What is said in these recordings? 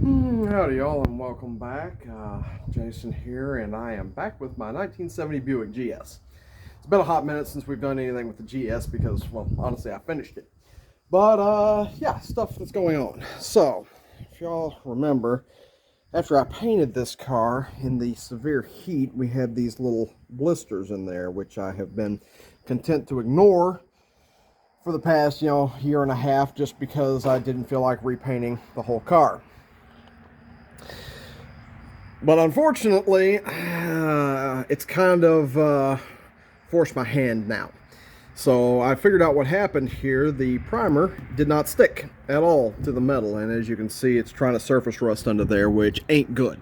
Howdy y'all and welcome back. Jason here, and I am back with my 1970 Buick GS. It's been a hot minute since we've done anything with the GS because, well, honestly, I finished it. But yeah, stuff that's going on. So, if y'all remember, after I painted this car in the severe heat, we had these little blisters in there, which I have been content to ignore for the past, year and a half, just because I didn't feel like repainting the whole car. But unfortunately, it's kind of forced my hand now. So I figured out what happened here. The primer did not stick at all to the metal, and as you can see, it's trying to surface rust under there, which ain't good.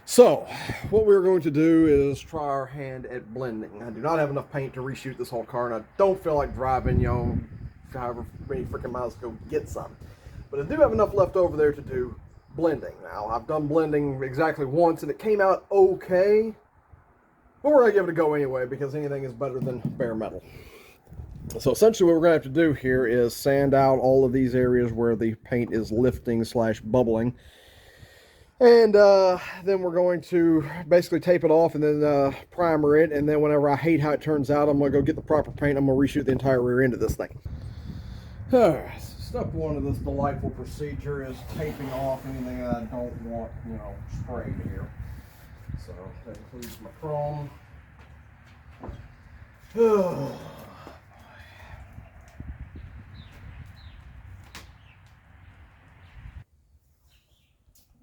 So what we're going to do is try our hand at blending. I do not have enough paint to reshoot this whole car, and I don't feel like driving, however many freaking miles to go get some. But I do have enough left over there to do blending. Now, I've done blending exactly once and it came out okay, but we're gonna give it a go anyway because anything is better than bare metal. So essentially what we're gonna have to do here is sand out all of these areas where the paint is lifting slash bubbling, and then we're going to basically tape it off and then primer it, and then whenever I hate how it turns out, I'm gonna go get the proper paint. I'm gonna reshoot the entire rear end of this thing. Alright, step one of this delightful procedure is taping off anything that I don't want, sprayed here. So that includes my chrome.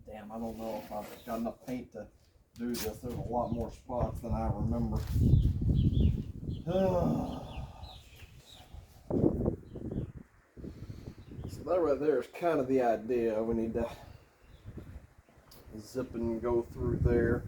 Damn, I don't know if I've got enough paint to do this. There's a lot more spots than I remember. So that right there is kind of the idea. We need to zip and go through there.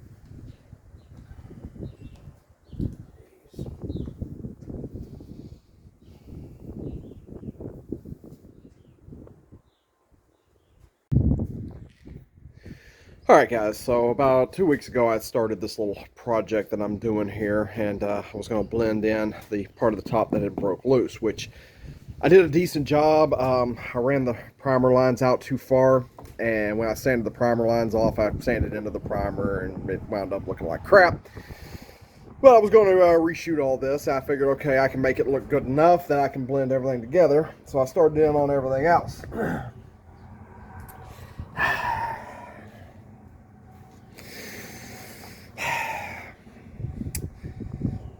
Alright guys, so about 2 weeks ago I started this little project that I'm doing here, and I was going to blend in the part of the top that had broke loose, which I did a decent job. I ran the primer lines out too far, and when I sanded the primer lines off, I sanded into the primer and it wound up looking like crap. Well, I was going to reshoot all this. I figured, okay, I can make it look good enough that I can blend everything together, so I started in on everything else.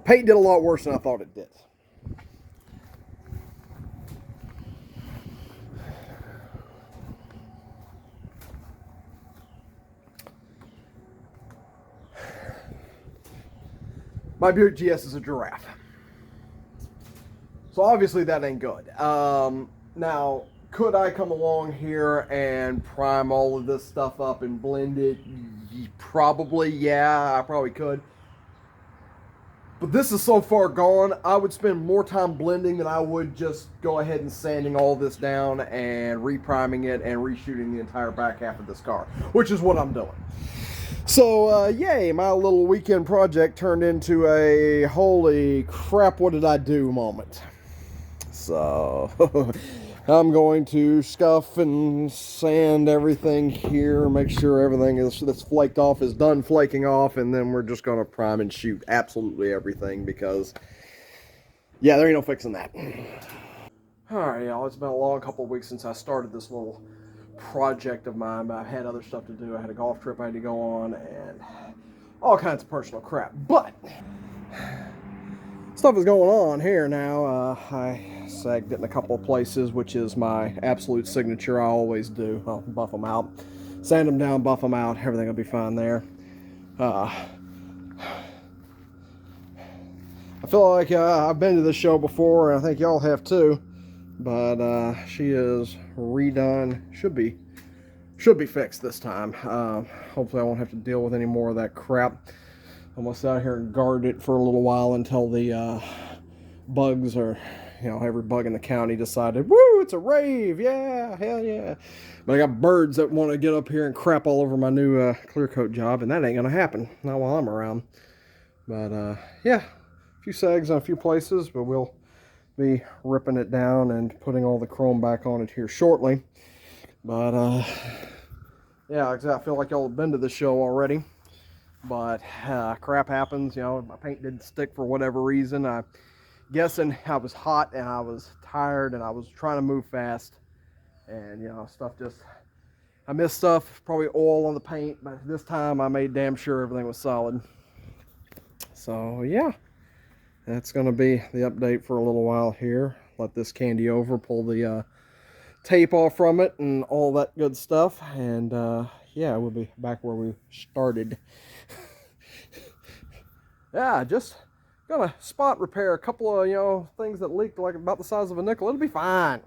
Paint did a lot worse than I thought it did. My Buick GS is a giraffe. So obviously that ain't good. Now, could I come along here and prime all of this stuff up and blend it? Probably, yeah, I probably could. But this is so far gone, I would spend more time blending than I would just go ahead and sanding all this down and repriming it and reshooting the entire back half of this car, which is what I'm doing. So, yay, my little weekend project turned into a holy crap, what did I do moment. So, I'm going to scuff and sand everything here, make sure everything that's flaked off is done flaking off, and then we're just going to prime and shoot absolutely everything because, yeah, there ain't no fixing that. Alright, y'all, it's been a long couple of weeks since I started this little project of mine, but I've had other stuff to do. I had a golf trip I had to go on, and all kinds of personal crap. But stuff is going on here now. I sagged it in a couple of places, which is my absolute signature. I always do. I'll buff them out, sand them down, buff them out. Everything will be fine there. I feel like I've been to this show before, and I think y'all have too. But she is redone. Should be fixed this time. Hopefully I won't have to deal with any more of that crap. I'm gonna sit out here and guard it for a little while until the bugs are, every bug in the county decided, woo, it's a rave, yeah, hell yeah. But I got birds that want to get up here and crap all over my new clear coat job, and that ain't gonna happen, not while I'm around. But yeah, a few sags on a few places, but we'll be ripping it down and putting all the chrome back on it here shortly. But Yeah, exactly. I feel like y'all have been to the show already, but crap happens. You know, my paint didn't stick for whatever reason. I guessing I was hot and I was tired and I was trying to move fast, and you know, stuff just I missed stuff, probably oil on the paint, but this time I made damn sure everything was solid. So yeah, that's gonna be the update for a little while here. Let this candy over, pull the tape off from it and all that good stuff, and yeah, we'll be back where we started. Yeah, just gonna spot repair a couple of, you know, things that leaked like about the size of a nickel. It'll be fine.